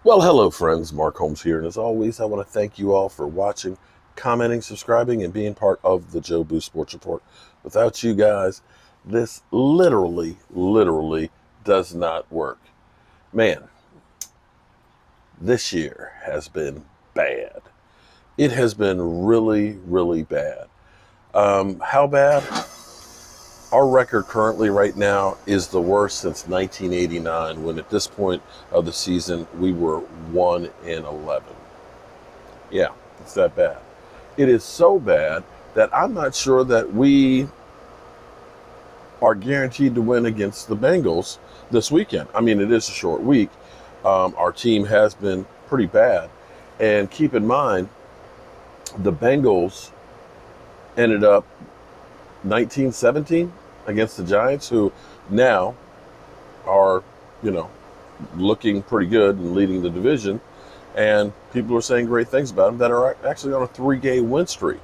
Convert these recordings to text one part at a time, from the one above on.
Well, hello, friends. Mark Holmes here. And as always, I want to thank you all for watching, commenting, subscribing, and being part of the Joe Boo Sports Report. Without you guys, this literally does not work. Man, this year has been bad. It has been really bad. How bad? Our record currently right now is the worst since 1989, when at this point of the season, we were 1-11. Yeah, it's that bad. It is so bad that I'm not sure that we are guaranteed to win against the Bengals this weekend. I mean, it is a short week. Our team has been pretty bad. And keep in mind, the Bengals ended up 19-17 against the Giants, who now are, looking pretty good and leading the division. And people are saying great things about them that are actually on a 3-game win streak.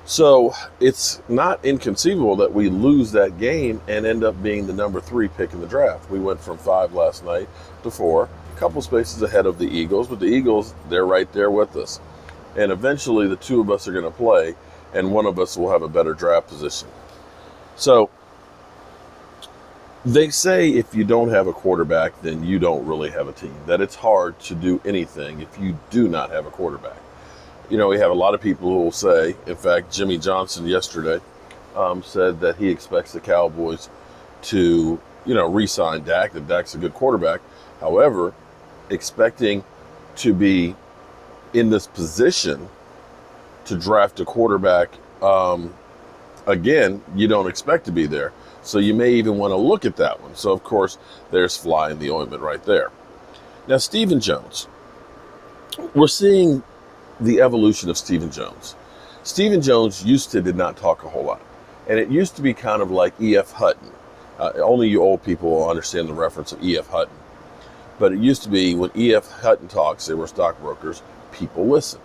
So it's not inconceivable that we lose that game and end up being the number 3 pick in the draft. We went from 5 last night to 4, a couple spaces ahead of the Eagles, but the Eagles, they're right there with us. And eventually the two of us are going to play, and one of us will have a better draft position. So they say if you don't have a quarterback, then you don't really have a team, that it's hard to do anything if you do not have a quarterback. We have a lot of people who will say, in fact, Jimmy Johnson yesterday said that he expects the Cowboys to, re-sign Dak, that Dak's a good quarterback. However, expecting to be in this position to draft a quarterback, again, you don't expect to be there. So you may even want to look at that one. So, of course, there's fly in the ointment right there. Now, Stephen Jones. We're seeing the evolution of Stephen Jones. Stephen Jones did not talk a whole lot. And it used to be kind of like E.F. Hutton. Only you old people will understand the reference of E.F. Hutton. But it used to be when E.F. Hutton talks, they were stockbrokers, people listened.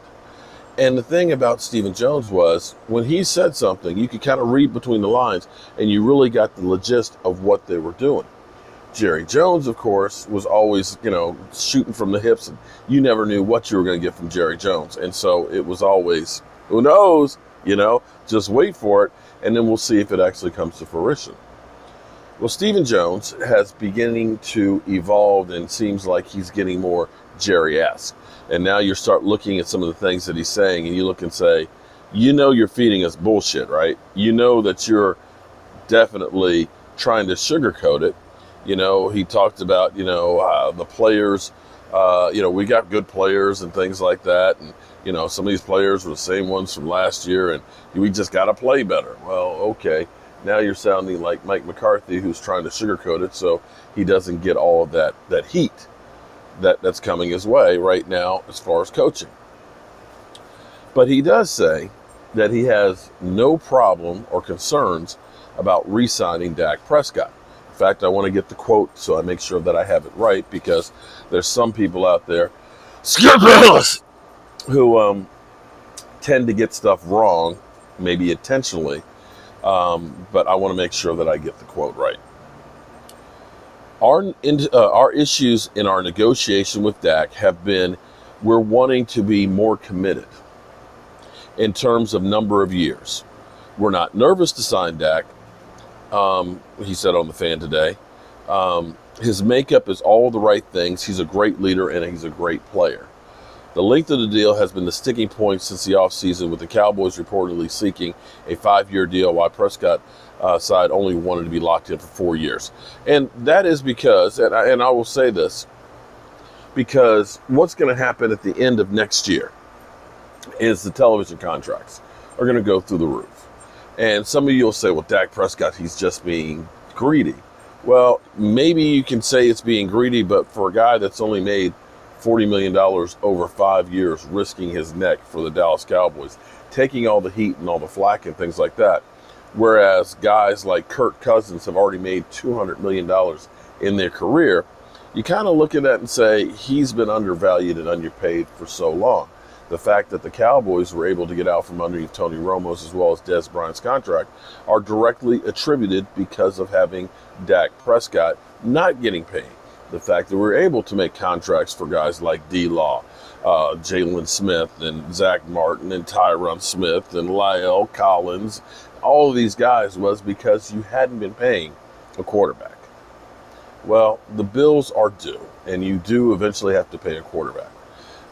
And the thing about Stephen Jones was, when he said something, you could kind of read between the lines, and you really got the gist of what they were doing. Jerry Jones, of course, was always, shooting from the hips, and you never knew what you were going to get from Jerry Jones. And so it was always, who knows, just wait for it, and then we'll see if it actually comes to fruition. Well, Stephen Jones has beginning to evolve and seems like he's getting more Jerry-esque. And now you start looking at some of the things that he's saying, and you look and say, you're feeding us bullshit, right? You know that you're definitely trying to sugarcoat it. He talked about, the players, we got good players and things like that. And, some of these players were the same ones from last year, and we just got to play better. Well, okay. Now you're sounding like Mike McCarthy, who's trying to sugarcoat it so he doesn't get all of that heat that's coming his way right now as far as coaching. But he does say that he has no problem or concerns about re-signing Dak Prescott. In fact, I want to get the quote so I make sure that I have it right, because there's some people out there, who tend to get stuff wrong, maybe intentionally, but I want to make sure that I get the quote right. Our issues in our negotiation with Dak have been, we're wanting to be more committed in terms of number of years. We're not nervous to sign Dak, he said on the Fan today. His makeup is all the right things. He's a great leader and he's a great player. The length of the deal has been the sticking point since the offseason, with the Cowboys reportedly seeking a 5-year deal, while Prescott side only wanted to be locked in for 4 years. And that is because, and I will say this, because what's going to happen at the end of next year is the television contracts are going to go through the roof. And some of you will say, well, Dak Prescott, he's just being greedy. Well, maybe you can say it's being greedy, but for a guy that's only made $40 million over 5 years, risking his neck for the Dallas Cowboys, taking all the heat and all the flack and things like that. Whereas guys like Kirk Cousins have already made $200 million in their career, you kind of look at that and say he's been undervalued and underpaid for so long. The fact that the Cowboys were able to get out from underneath Tony Romo's as well as Des Bryant's contract are directly attributed because of having Dak Prescott not getting paid. The fact that we're able to make contracts for guys like D-Law, Jalen Smith, and Zach Martin, and Tyron Smith, and Lyle Collins, all of these guys was because you hadn't been paying a quarterback. Well, the bills are due, and you do eventually have to pay a quarterback.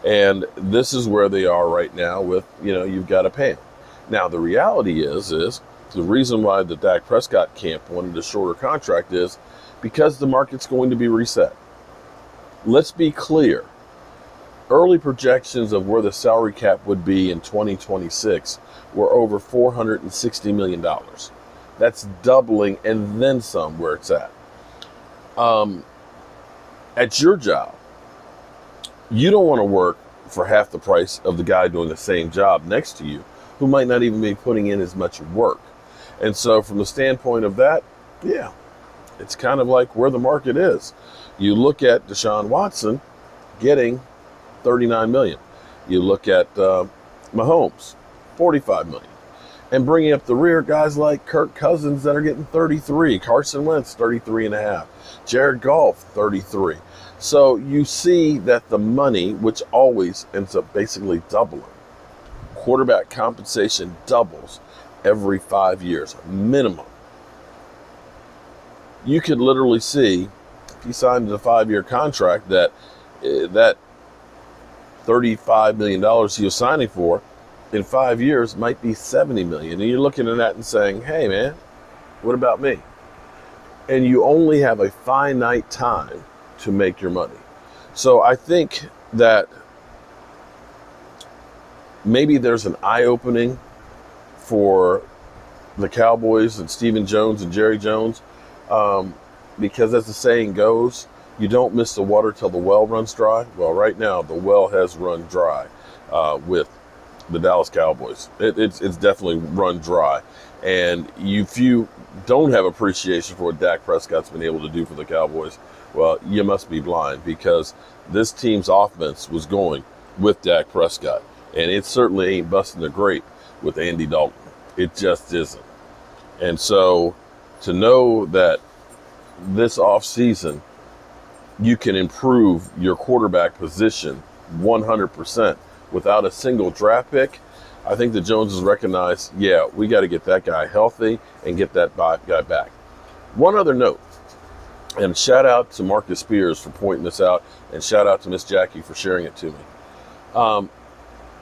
And this is where they are right now with, you've got to pay them. Now, the reality is the reason why the Dak Prescott camp wanted a shorter contract is because the market's going to be reset. Let's be clear. Early projections of where the salary cap would be in 2026 were over $460 million. That's doubling and then some where it's at. At your job, you don't want to work for half the price of the guy doing the same job next to you who might not even be putting in as much work. And so from the standpoint of that, yeah, it's kind of like where the market is. You look at Deshaun Watson getting $39 million. You look at Mahomes, $45 million. And bringing up the rear, guys like Kirk Cousins that are getting 33, Carson Wentz, 33.5, Jared Goff, 33. So you see that the money, which always ends up basically doubling, quarterback compensation doubles every 5 years, minimum. You could literally see, if he signed a 5-year contract, that $35 million he was signing for in 5 years might be $70 million. And you're looking at that and saying, hey, man, what about me? And you only have a finite time to make your money. So I think that maybe there's an eye-opening for the Cowboys and Stephen Jones and Jerry Jones, because as the saying goes, you don't miss the water till the well runs dry. Well, right now, the well has run dry with the Dallas Cowboys. It's definitely run dry. And if you don't have appreciation for what Dak Prescott's been able to do for the Cowboys, well, you must be blind, because this team's offense was going with Dak Prescott. And it certainly ain't busting the grape with Andy Dalton. It just isn't. And so to know that this offseason you can improve your quarterback position 100% without a single draft pick, I think the Joneses recognize, yeah, we got to get that guy healthy and get that guy back. One other note, and shout out to Marcus Spears for pointing this out, and shout out to Miss Jackie for sharing it to me.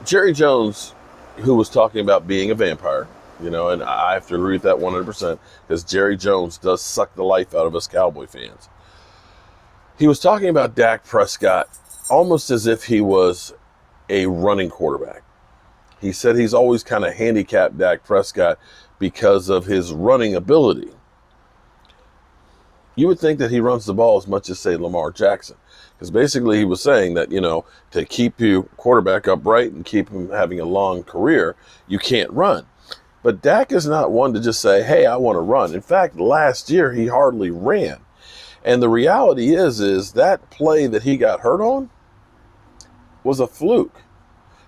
Jerry Jones, who was talking about being a vampire, and I have to agree with that 100%, because Jerry Jones does suck the life out of us Cowboy fans. He was talking about Dak Prescott almost as if he was a running quarterback. He said he's always kind of handicapped Dak Prescott because of his running ability. You would think that he runs the ball as much as, say, Lamar Jackson. Because basically he was saying that, to keep your quarterback upright and keep him having a long career, you can't run. But Dak is not one to just say, hey, I want to run. In fact, last year he hardly ran. And the reality is that play that he got hurt on was a fluke.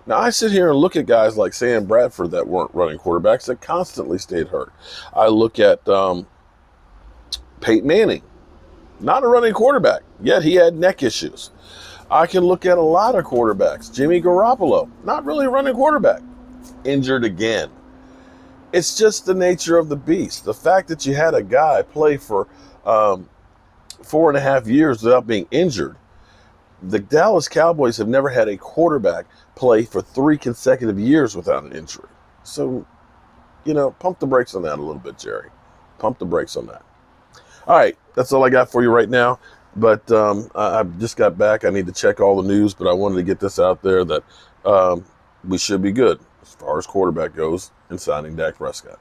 Now, I sit here and look at guys like Sam Bradford that weren't running quarterbacks that constantly stayed hurt. I look at Peyton Manning, not a running quarterback, yet he had neck issues. I can look at a lot of quarterbacks. Jimmy Garoppolo, not really a running quarterback, injured again. It's just the nature of the beast. The fact that you had a guy play for 4.5 years without being injured. The Dallas Cowboys have never had a quarterback play for 3 consecutive years without an injury. So, pump the brakes on that a little bit, Jerry. Pump the brakes on that. All right, that's all I got for you right now. But I just got back. I need to check all the news, but I wanted to get this out there that we should be good as far as quarterback goes in signing Dak Prescott.